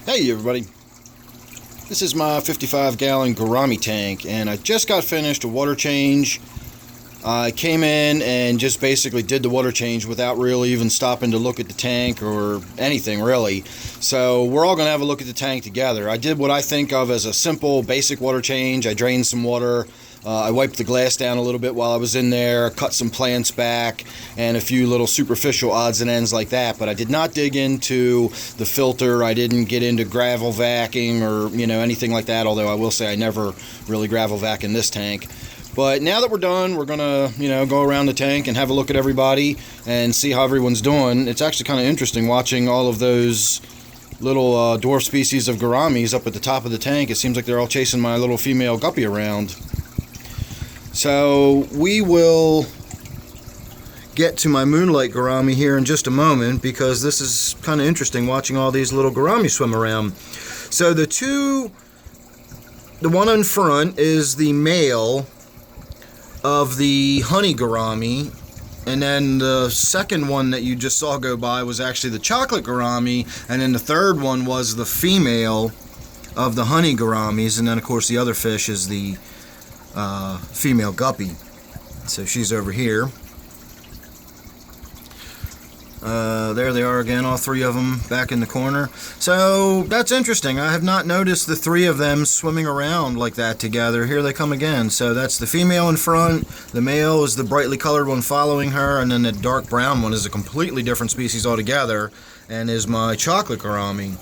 Hey everybody, this is my 55-gallon Gourami tank, and I just got finished a water change. I came in and just basically did the water change without really even stopping to look at the tank or anything really. So we're all going to have a look at the tank together. I did what I think of as a simple basic water change. I drained some water. I wiped the glass down a little bit while I was in there, cut some plants back, and a few little superficial odds and ends like that. But I did not dig into the filter. I didn't get into gravel vacuuming or anything like that, although I will say I never really gravel vac in this tank. But now that we're done, we're going to go around the tank and have a look at everybody and see how everyone's doing. It's actually kind of interesting watching all of those little dwarf species of gouramis up at the top of the tank. It seems like they're all chasing my little female guppy around. So we will get to my Moonlight Gourami here in just a moment, because this is kind of interesting watching all these little gourami swim around. So the one in front is the male of the honey gourami, and then the second one that you just saw go by was actually the chocolate gourami, and then the third one was the female of the honey gouramis, and then of course the other fish is the female guppy. So she's over here. There they are again, all three of them back in the corner. So that's interesting. I have not noticed the three of them swimming around like that together. Here they come again. So that's the female in front, the male is the brightly colored one following her, and then the dark brown one is a completely different species altogether and is my chocolate gourami.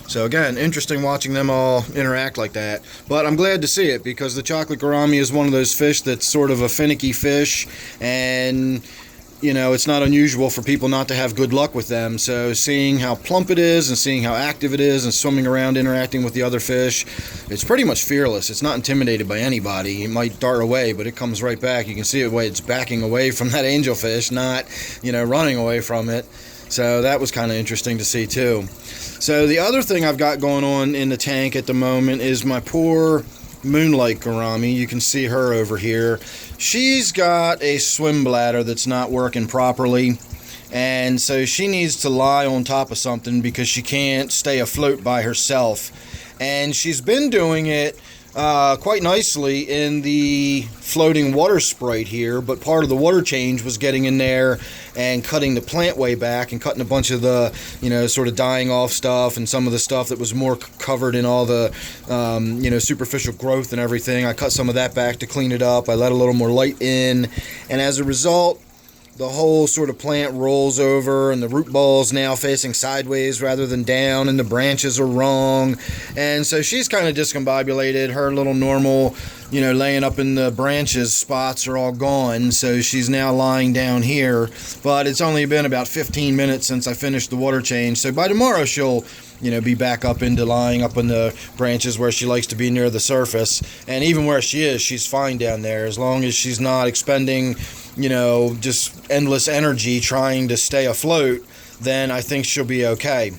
So again, interesting watching them all interact like that. But I'm glad to see it, because the chocolate gourami is one of those fish that's sort of a finicky fish, and it's not unusual for people not to have good luck with them. So seeing how plump it is and seeing how active it is and swimming around interacting with the other fish, it's pretty much fearless. It's not intimidated by anybody. It might dart away, but it comes right back. You can see the way it's backing away from that angelfish, not running away from it. So that was kind of interesting to see too. So the other thing I've got going on in the tank at the moment is my poor Moonlight Gourami. You can see her over here. She's got a swim bladder that's not working properly, and so she needs to lie on top of something because she can't stay afloat by herself. And she's been doing it quite nicely in the floating water sprite here, but part of the water change was getting in there and cutting the plant way back and cutting a bunch of the sort of dying off stuff and some of the stuff that was more covered in all the superficial growth and everything. I cut some of that back to clean it up. I let a little more light in, and as a result, the whole sort of plant rolls over, and the root ball's now facing sideways rather than down, and the branches are wrong. And so she's kind of discombobulated. Her little normal, laying up in the branches spots are all gone. So she's now lying down here. But it's only been about 15 minutes since I finished the water change. So by tomorrow she'll be back up into lying up in the branches where she likes to be near the surface. And even where she is, she's fine down there, as long as she's not expending just endless energy trying to stay afloat. Then I think she'll be okay.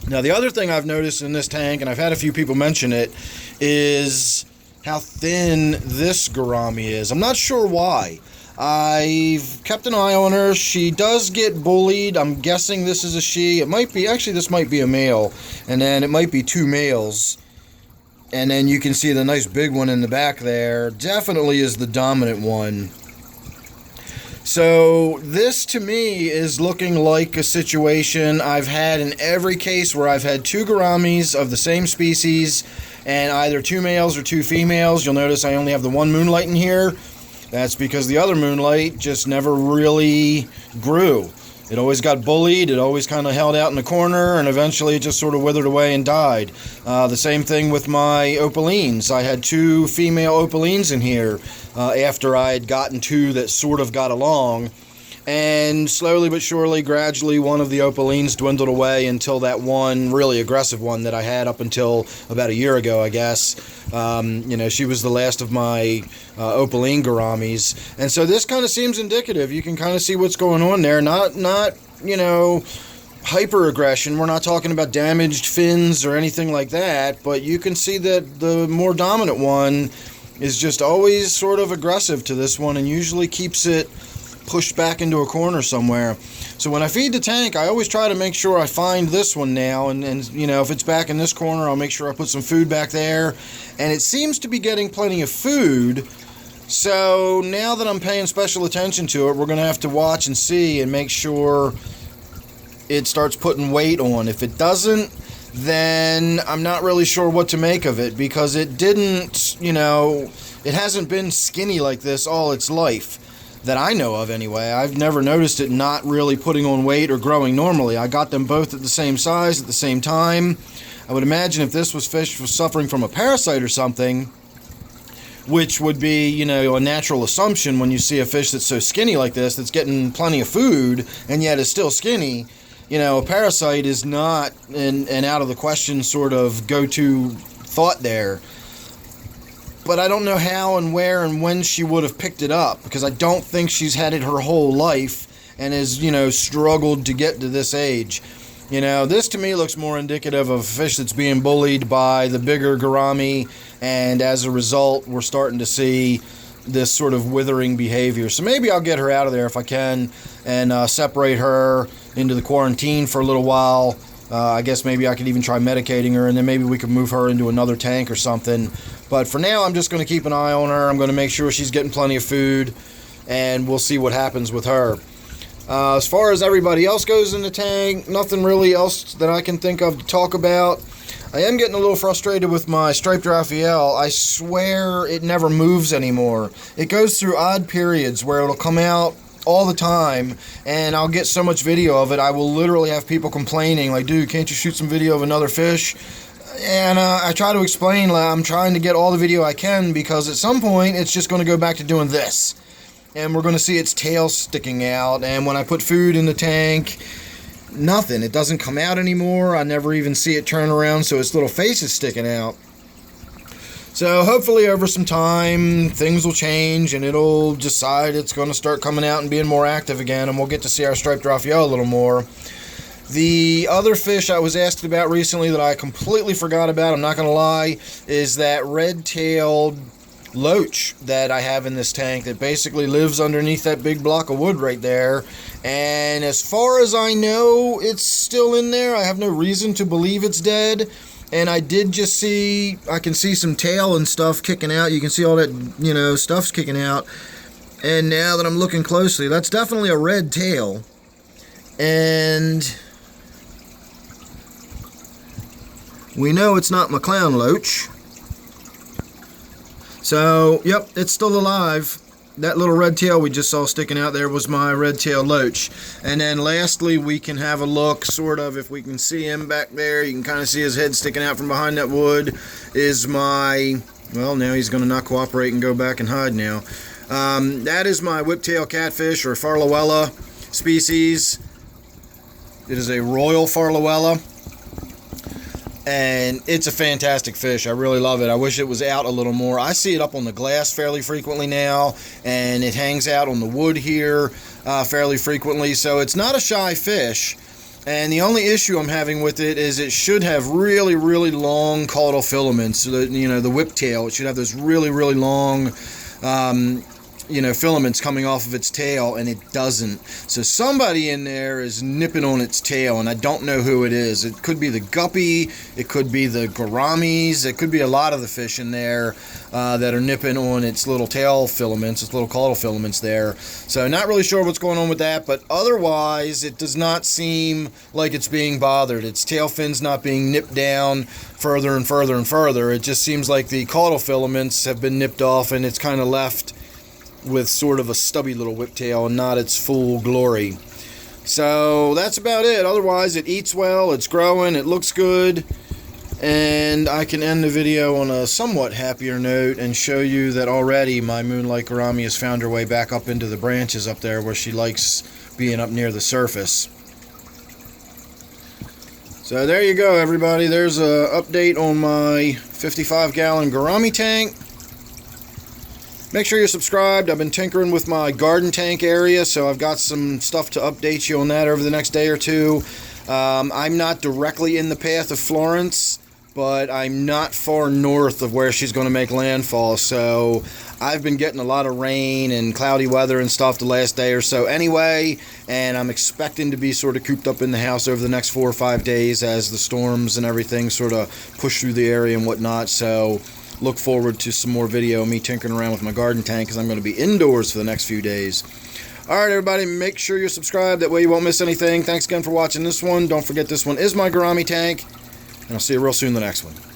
Now the other thing I've noticed in this tank, and I've had a few people mention it, is how thin this gourami is. I'm not sure why. I've kept an eye on her. She does get bullied. I'm guessing this is a she. It might be, actually this might be a male, and then it might be two males. And then you can see the nice big one in the back there. Definitely is the dominant one. So this to me is looking like a situation I've had in every case where I've had two gouramis of the same species and either two males or two females. You'll notice I only have the one Moonlight in here. That's because the other Moonlight just never really grew. It always got bullied, it always kind of held out in the corner, and eventually it just sort of withered away and died. The same thing with my opalines. I had two female opalines in here after I had gotten two that sort of got along. And slowly but surely, gradually, one of the opalines dwindled away until that one really aggressive one that I had up until about a year ago, I guess. She was the last of my opaline gouramis. And so this kind of seems indicative. You can kind of see what's going on there. Not hyper aggression. We're not talking about damaged fins or anything like that. But you can see that the more dominant one is just always sort of aggressive to this one and usually keeps it pushed back into a corner somewhere. So when I feed the tank, I always try to make sure I find this one now, and you know, if it's back in this corner, I'll make sure I put some food back there. And it seems to be getting plenty of food. So now that I'm paying special attention to it, we're going to have to watch and see and make sure it starts putting weight on. If it doesn't, then I'm not really sure what to make of it, because it didn't, you know, it hasn't been skinny like this all its life, that I know of anyway. I've never noticed it not really putting on weight or growing normally. I got them both at the same size at the same time. I would imagine if this fish was suffering from a parasite or something, which would be, you know, a natural assumption when you see a fish that's so skinny like this, that's getting plenty of food and yet is still skinny. You know, a parasite is not an out of the question sort of go-to thought there. But I don't know how and where and when she would have picked it up, because I don't think she's had it her whole life and has, you know, struggled to get to this age. You know, this to me looks more indicative of a fish that's being bullied by the bigger gourami, and as a result, we're starting to see this sort of withering behavior. So maybe I'll get her out of there if I can, and separate her into the quarantine for a little while. I guess maybe I could even try medicating her, and then maybe we could move her into another tank or something. But for now, I'm just going to keep an eye on her. I'm going to make sure she's getting plenty of food, and we'll see what happens with her. As far as everybody else goes in the tank, nothing really else that I can think of to talk about. I am getting a little frustrated with my striped Raphael. I swear it never moves anymore. It goes through odd periods where it'll come out all the time, and I'll get so much video of it, I will literally have people complaining, like, dude, can't you shoot some video of another fish? And I try to explain, like, I'm trying to get all the video I can, because at some point it's just going to go back to doing this, and we're going to see its tail sticking out. And when I put food in the tank, nothing, it doesn't come out anymore. I never even see it turn around, so its little face is sticking out. So hopefully over some time things will change and it'll decide it's going to start coming out and being more active again, and we'll get to see our striped Raphael a little more. The other fish I was asked about recently that I completely forgot about, I'm not going to lie, is that red-tailed loach that I have in this tank that basically lives underneath that big block of wood right there. And as far as I know, it's still in there. I have no reason to believe it's dead. And I did just see, I can see some tail and stuff kicking out. You can see all that, you know, stuff's kicking out. And now that I'm looking closely, that's definitely a red tail. And we know it's not my clown loach. So, yep, it's still alive. That little red tail we just saw sticking out there was my red-tailed loach. And then lastly, we can have a look, sort of, if we can see him back there. You can kind of see his head sticking out from behind that wood. Is my, well, now he's going to not cooperate and go back and hide now. That is my whiptail catfish, or Farlowella species. It is a royal Farlowella. And it's a fantastic fish. I really love it. I wish it was out a little more. I see it up on the glass fairly frequently now, and it hangs out on the wood here fairly frequently. So it's not a shy fish. And the only issue I'm having with it is it should have really, really long caudal filaments. So that, you know, the whiptail, it should have those really, really long you know, filaments coming off of its tail, and it doesn't. So somebody in there is nipping on its tail, and I don't know who it is. It could be the guppy, it could be the gouramis, it could be a lot of the fish in there that are nipping on its little tail filaments, its little caudal filaments there. So not really sure what's going on with that, but otherwise it does not seem like it's being bothered. Its tail fin's not being nipped down further and further and further. It just seems like the caudal filaments have been nipped off, and it's kind of left with sort of a stubby little whiptail and not its full glory. So that's about it. Otherwise, it eats well, it's growing, it looks good, and I can end the video on a somewhat happier note and show you that already my Moonlight Gourami has found her way back up into the branches up there where she likes being up near the surface. So there you go, everybody. There's an update on my 55-gallon Gourami tank. Make sure you're subscribed. I've been tinkering with my garden tank area, so I've got some stuff to update you on that over the next day or two. I'm not directly in the path of Florence, but I'm not far north of where she's going to make landfall, so I've been getting a lot of rain and cloudy weather and stuff the last day or so anyway, and I'm expecting to be sort of cooped up in the house over the next 4 or 5 days as the storms and everything sort of push through the area and whatnot. So look forward to some more video of me tinkering around with my garden tank, because I'm going to be indoors for the next few days. Alright everybody, make sure you're subscribed, that way you won't miss anything. Thanks again for watching this one. Don't forget, this one is my Gourami tank, and I'll see you real soon in the next one.